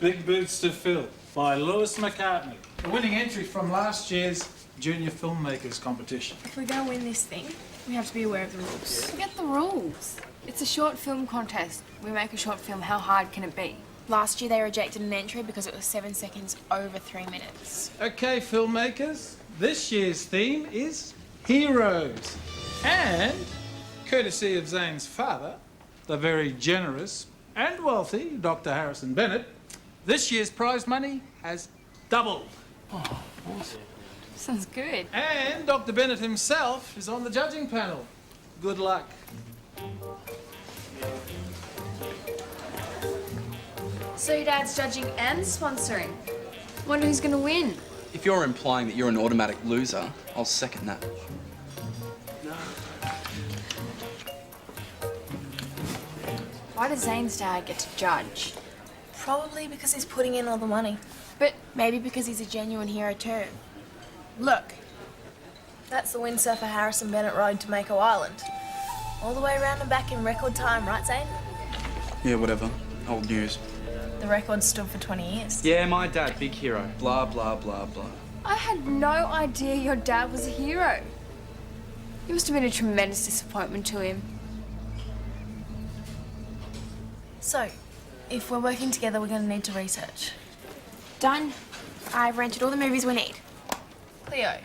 Big Boots to Fill by Lewis McCartney. The winning entry from last year's Junior Filmmakers competition. If we're going to win this thing, we have to be aware of the rules. Forget the rules. It's a short film contest. We make a short film, how hard can it be? Last year they rejected an entry because it was 7 seconds over 3 minutes. Okay, filmmakers, this year's theme is heroes. And, courtesy of Zane's father, the very generous and wealthy Dr. Harrison Bennett, this year's prize money has doubled. Oh, awesome. Sounds good. And Dr. Bennett himself is on the judging panel. Good luck. So your dad's judging and sponsoring. Wonder who's going to win. If you're implying that you're an automatic loser, I'll second that. Why does Zane's dad get to judge? Probably because he's putting in all the money. But maybe because he's a genuine hero too. Look, that's the windsurfer Harrison Bennett rode to Mako Island. All the way around and back in record time, right, Zane? Yeah, whatever. Old news. The record stood for 20 years. Yeah, my dad, big hero. Blah, blah, blah, blah. I had no idea your dad was a hero. You must have been a tremendous disappointment to him. So, if we're working together, we're going to need to research. Done. I've rented all the movies we need. Cleo,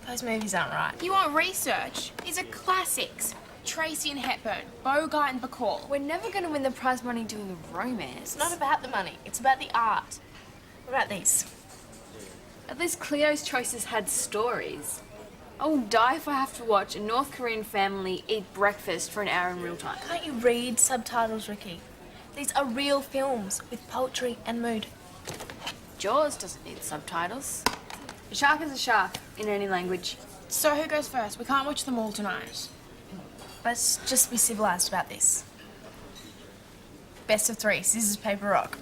those movies aren't right. You want research? These are classics. Tracy and Hepburn, Bogart and Bacall. We're never going to win the prize money doing the romance. It's not about the money, it's about the art. What about these? At least Cleo's choices had stories. I will die if I have to watch a North Korean family eat breakfast for an hour in real time. Can't you read subtitles, Ricky? These are real films with poetry and mood. Jaws doesn't need subtitles. A shark is a shark in any language. So who goes first? We can't watch them all tonight. Let's just be civilised about this. Best of 3, scissors, paper, rock.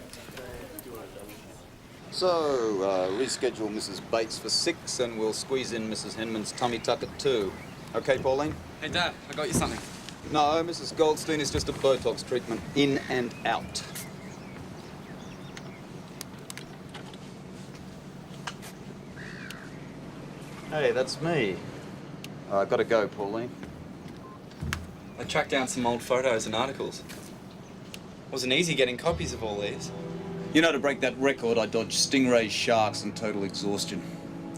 So, reschedule Mrs. Bates for 6 and we'll squeeze in Mrs. Henman's tummy tuck at 2. Okay, Pauline? Hey, Dad, I got you something. No, Mrs. Goldstein is just a Botox treatment. In and out. Hey, that's me. I gotta go, Pauline. I tracked down some old photos and articles. Wasn't easy getting copies of all these. You know, to break that record, I dodged stingrays, sharks, and total exhaustion.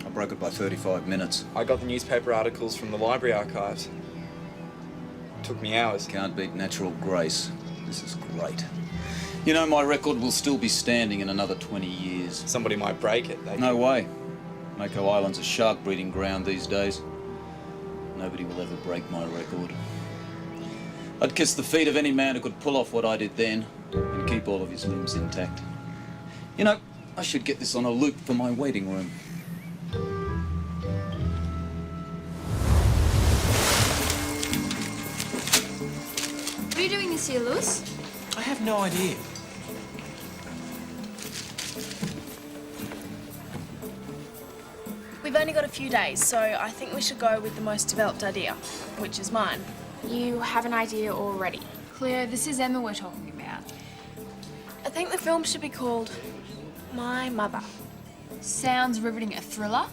I broke it by 35 minutes. I got the newspaper articles from the library archives. Took me hours. Can't beat natural grace. This is great. You know, my record will still be standing in another 20 years. Somebody might break it. No way. Mako Island's a shark breeding ground these days. Nobody will ever break my record. I'd kiss the feet of any man who could pull off what I did then and keep all of his limbs intact. You know, I should get this on a loop for my waiting room. What are you doing this year, Lewis? I have no idea. We've only got a few days, so I think we should go with the most developed idea, which is mine. You have an idea already. Cleo, this is Emma we're talking about. I think the film should be called My Mother. Sounds riveting. A thriller?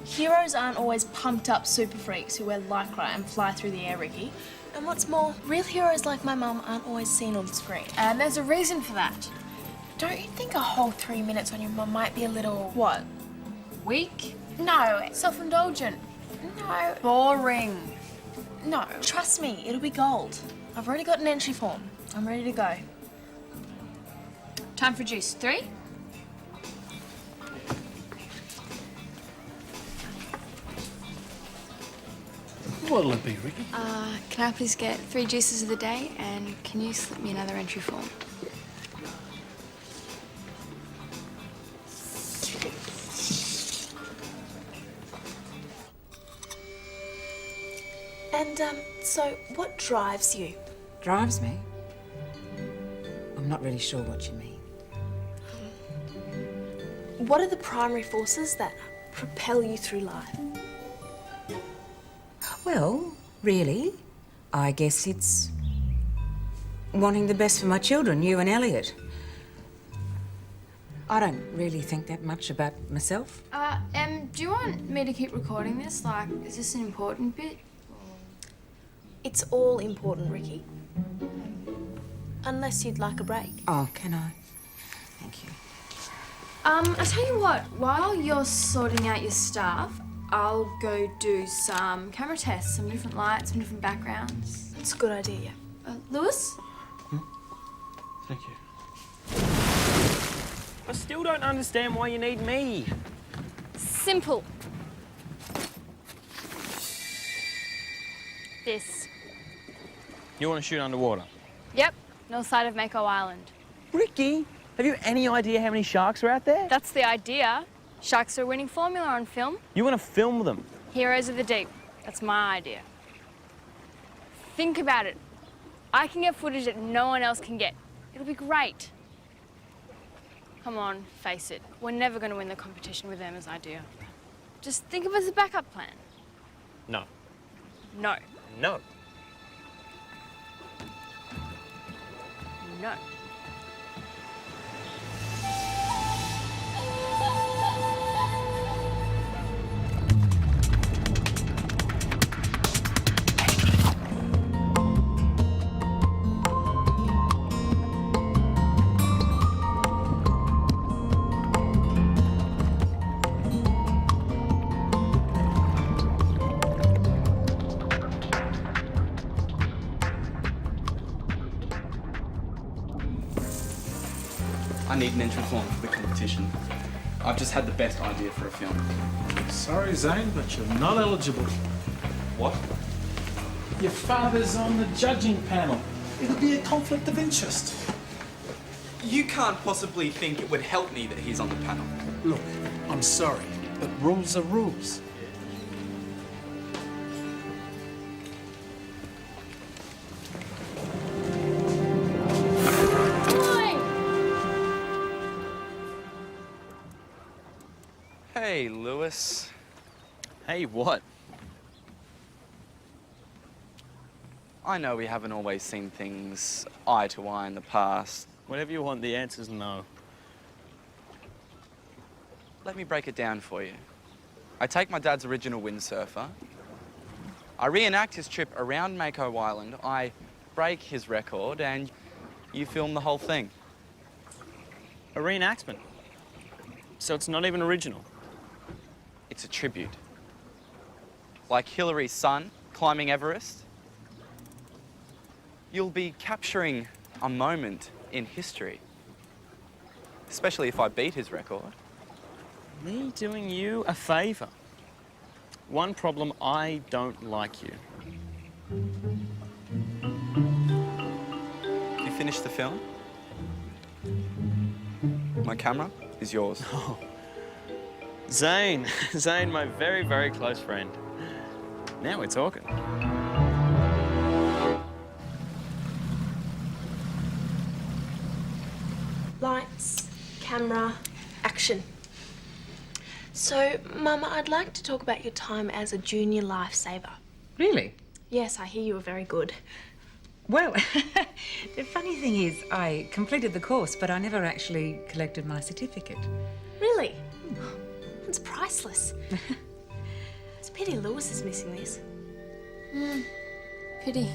Heroes aren't always pumped up super freaks who wear lycra and fly through the air, Ricky. And what's more, real heroes like my mum aren't always seen on screen. And there's a reason for that. Don't you think a whole 3 minutes on your mum might be a little... What? Weak? No. Self-indulgent? No. Boring. No. Trust me, it'll be gold. I've already got an entry form. I'm ready to go. Time for juice. 3? What'll it be, Ricky? Can I please get 3 juices of the day, and can you slip me another entry form? And, so what drives you? Drives me? I'm not really sure what you mean. What are the primary forces that propel you through life? Well, really, I guess it's wanting the best for my children, you and Elliot. I don't really think that much about myself. Do you want me to keep recording this? Like, is this an important bit? It's all important, Ricky. Unless you'd like a break. Oh, can I? Thank you. I tell you what, while you're sorting out your stuff, I'll go do some camera tests, some different lights, some different backgrounds. It's a good idea, yeah. Lewis? Thank you. I still don't understand why you need me. Simple. This. You want to shoot underwater? Yep, north side of Mako Island. Ricky, have you any idea how many sharks are out there? That's the idea. Sharks are a winning formula on film. You want to film them? Heroes of the deep. That's my idea. Think about it. I can get footage that no one else can get. It'll be great. Come on, face it. We're never going to win the competition with Emma's idea. Just think of it as a backup plan. No. No. No. No. I need an entry form for the competition. I've just had the best idea for a film. Sorry, Zane, but you're not eligible. What? Your father's on the judging panel. It'll be a conflict of interest. You can't possibly think it would help me that he's on the panel. Look, I'm sorry, but rules are rules. Hey, Lewis. Hey, what? I know we haven't always seen things eye to eye in the past. Whatever you want, the answer's no. Let me break it down for you. I take my dad's original windsurfer. I reenact his trip around Mako Island. I break his record, and you film the whole thing. A reenactment. So it's not even original. It's a tribute. Like Hillary's son climbing Everest. You'll be capturing a moment in history. Especially if I beat his record. Me doing you a favour. One problem, I don't like you. You finished the film? My camera is yours. Oh. Zane. Zane, my very, very close friend. Now we're talking. Lights, camera, action. So, Mama, I'd like to talk about your time as a junior lifesaver. Really? Yes, I hear you were very good. Well, the funny thing is, I completed the course, but I never actually collected my certificate. Really? It's priceless. It's a pity Lewis is missing this. Pity.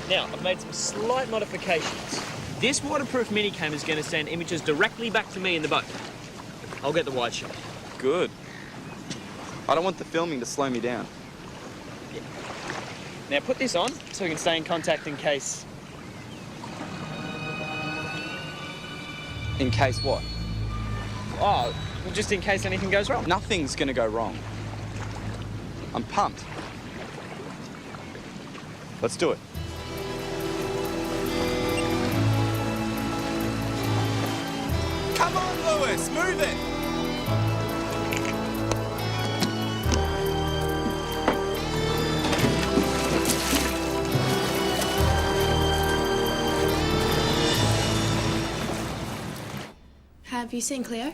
Now, I've made some slight modifications. This waterproof minicam is going to send images directly back to me in the boat. I'll get the wide shot. Good. I don't want the filming to slow me down. Yeah. Now put this on so we can stay in contact in case... In case what? Oh, just in case anything goes wrong. Nothing's gonna go wrong. I'm pumped. Let's do it. Come on, Lewis, move it! Have you seen Cleo?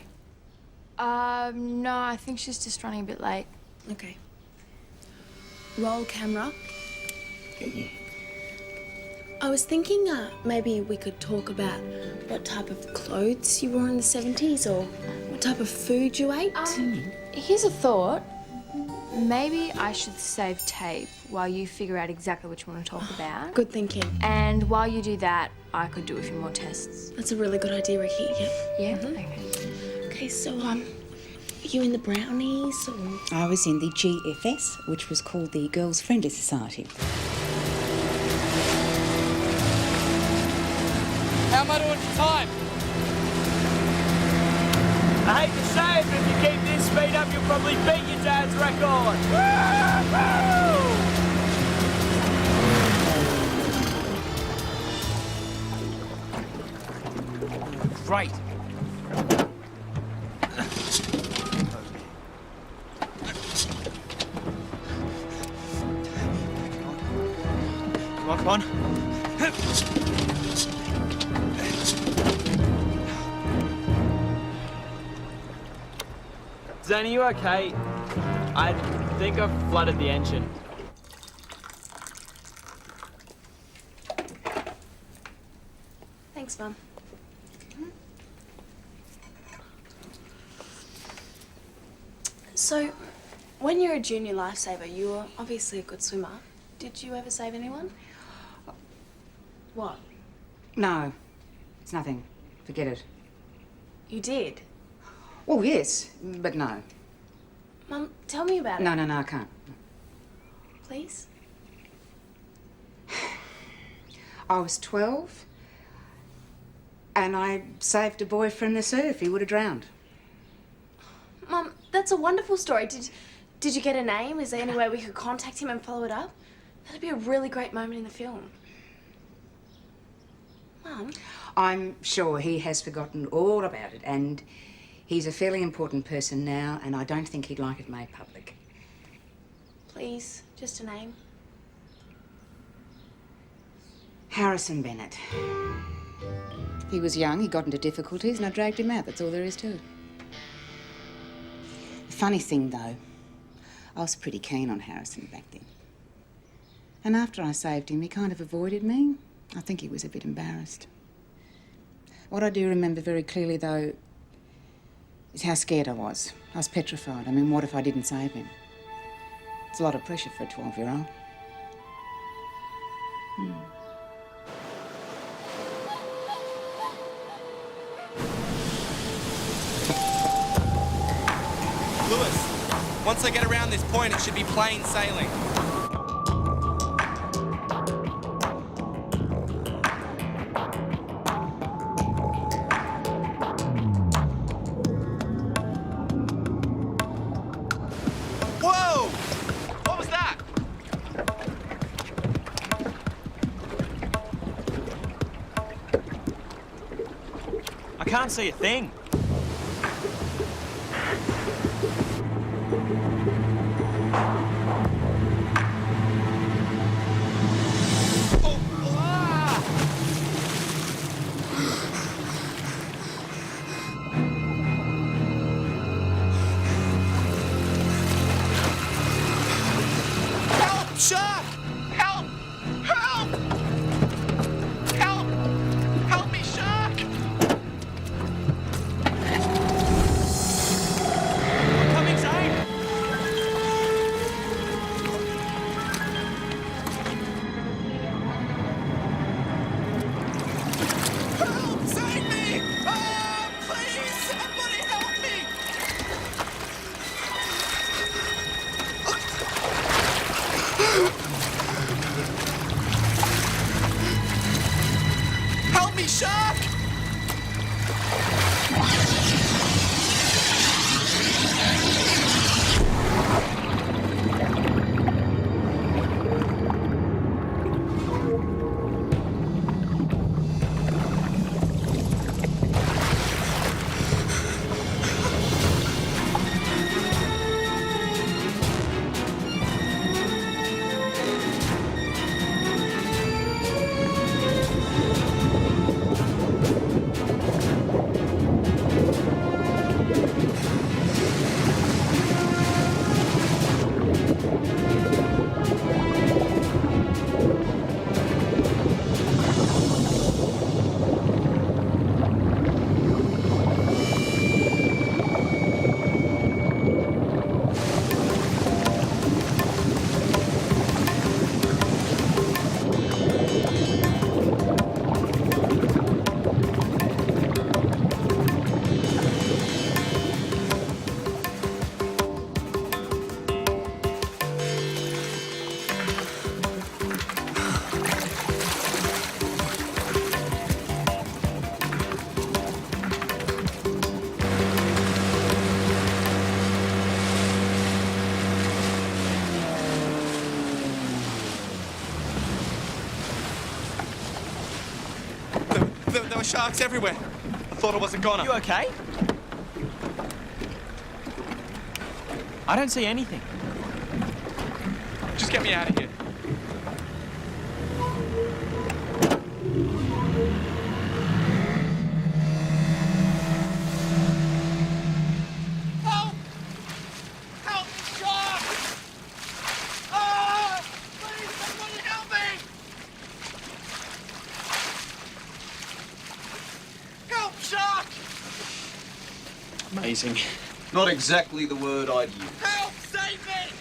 No, I think she's just running a bit late. Okay. Roll camera. I was thinking maybe we could talk about what type of clothes you wore in the 70s or what type of food you ate. Here's a thought. Maybe I should save tape while you figure out exactly what you want to talk about. Good thinking. And while you do that, I could do a few more tests. That's a really good idea, Ricky. Yep. Yeah? Okay. Okay, so, are you in the brownies or...? I was in the GFS, which was called the Girls Friendly Society. How am I doing for time? I hate to say it, but if you keep this speed up, you'll probably beat your dad's record. Great. Come on, come on. Zane, are you okay? I think I've flooded the engine. Thanks, Mum. So, when you're a junior lifesaver, you were obviously a good swimmer. Did you ever save anyone? What? No, it's nothing. Forget it. You did? Oh, yes, but no. Mum, tell me about it. No, I can't. Please? I was 12 and I saved a boy from the surf. He would have drowned. Mum, that's a wonderful story. Did you get a name? Is there any way we could contact him and follow it up? That'd be a really great moment in the film. Mum? I'm sure he has forgotten all about it, and he's a fairly important person now, and I don't think he'd like it made public. Please, just a name. Harrison Bennett. He was young, he got into difficulties, and I dragged him out. That's all there is to it. The funny thing, though, I was pretty keen on Harrison back then. And after I saved him, he kind of avoided me. I think he was a bit embarrassed. What I do remember very clearly, though, is how scared I was. I was petrified. I mean, what if I didn't save him? It's a lot of pressure for a 12-year-old. Lewis, once I get around this point, it should be plain sailing. Whoa! What was that? I can't see a thing. Shark! Help! Help! Help! Help me, shark! are sharks everywhere. I thought I wasn't gonna. You okay? I don't see anything. Just get me out of here. Help! Help! Shark! Ah! Please, somebody help me! Help, shark! Amazing. Not exactly the word I'd use. Help! Save me!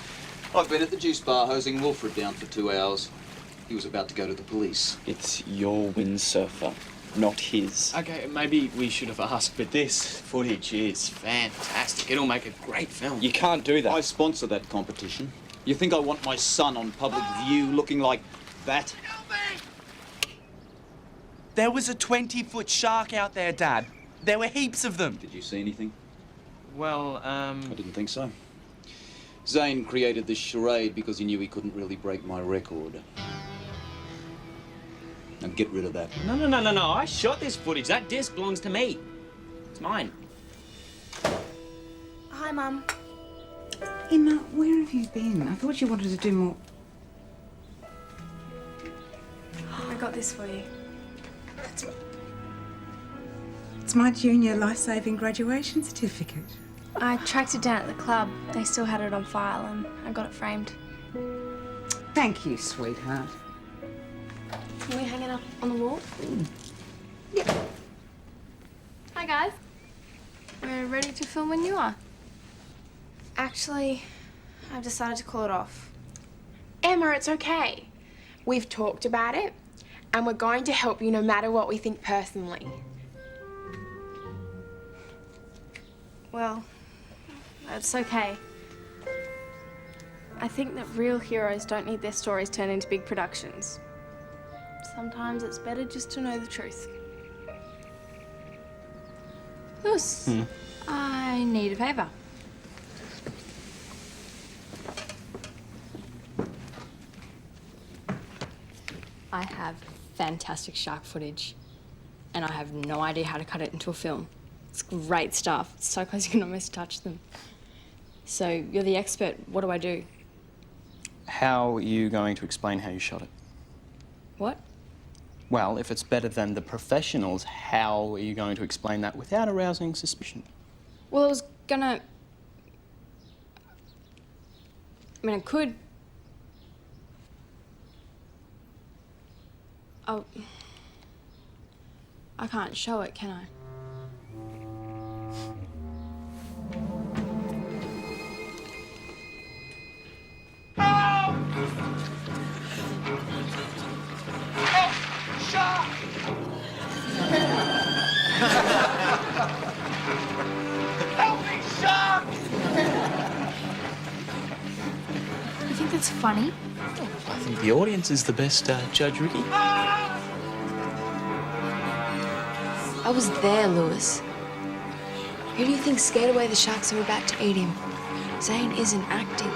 I've been at the juice bar hosing Wilfred down for 2 hours. He was about to go to the police. It's your windsurfer, not his. Okay, maybe we should have asked, but this footage is fantastic. It'll make a great film. You can't do that. I sponsor that competition. You think I want my son on public view looking like that? Help me! There was a 20-foot shark out there, Dad. There were heaps of them. Did you see anything? Well, I didn't think so. Zane created this charade because he knew he couldn't really break my record. Now get rid of that. No. I shot this footage. That disc belongs to me. It's mine. Hi, Mum. Emma, where have you been? I thought you wanted to do more. I got this for you. It's my junior life-saving graduation certificate. I tracked it down at the club. They still had it on file and I got it framed. Thank you, sweetheart. Can we hang it up on the wall? Yep. Hi, guys. We're ready to film when you are. Actually, I've decided to call it off. Emma, it's okay. We've talked about it, and we're going to help you no matter what we think personally. Well, that's okay. I think that real heroes don't need their stories turned into big productions. Sometimes it's better just to know the truth. Lewis, I need a favour. I have fantastic shark footage, and I have no idea how to cut it into a film. It's great stuff. It's so close you can almost touch them. So you're the expert. What do I do? How are you going to explain how you shot it? What? Well, if it's better than the professionals, how are you going to explain that without arousing suspicion? Well, I was gonna... I mean, I could... Oh... I can't show it, can I? Help me, shark! You think that's funny? I think the audience is the best judge, Ricky. I was there, Lewis. Who do you think scared away the sharks who were about to eat him? Zane isn't acting.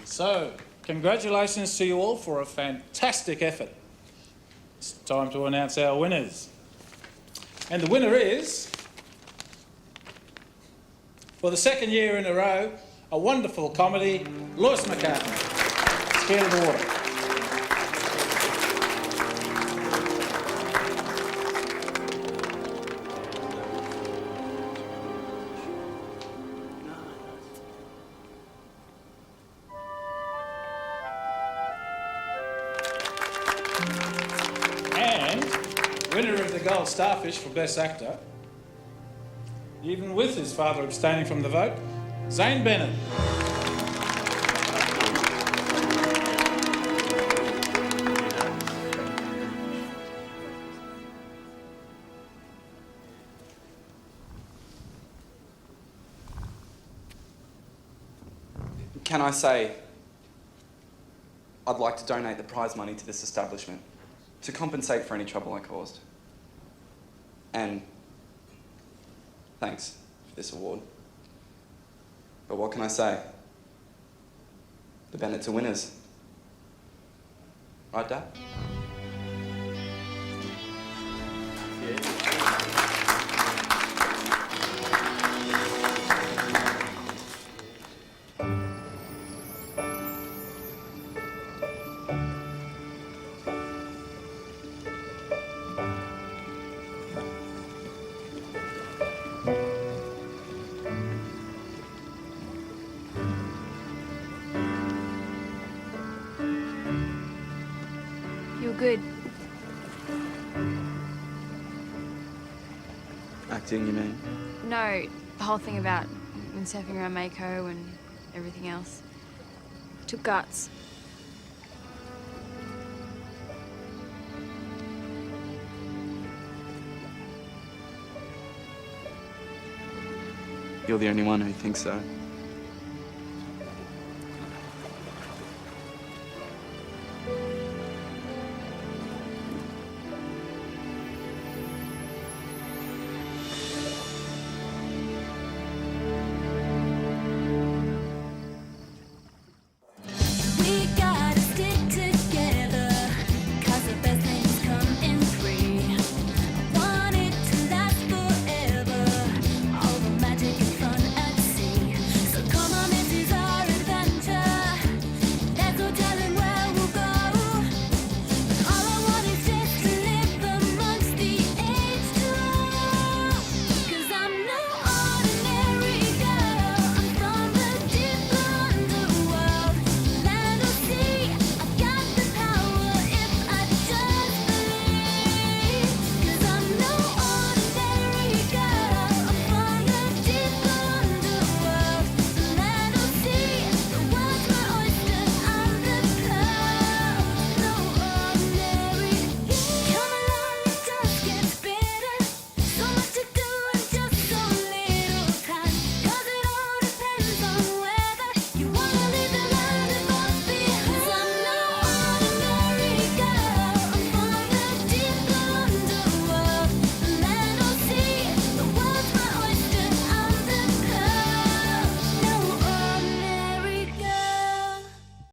So, congratulations to you all for a fantastic effort. It's time to announce our winners. And the winner is, for the second year in a row, a wonderful comedy, Lewis McCartney, Scared of the Water. And winner of the Gold Starfish for Best Actor, even with his father abstaining from the vote, Zane Bennett. Can I say, I'd like to donate the prize money to this establishment to compensate for any trouble I caused. And thanks for this award. But what can I say? The Bennetts are winners. Right, Dad? You're good. Acting, you mean? No, the whole thing about windsurfing around Mako and everything else. It took guts. You're the only one who thinks so.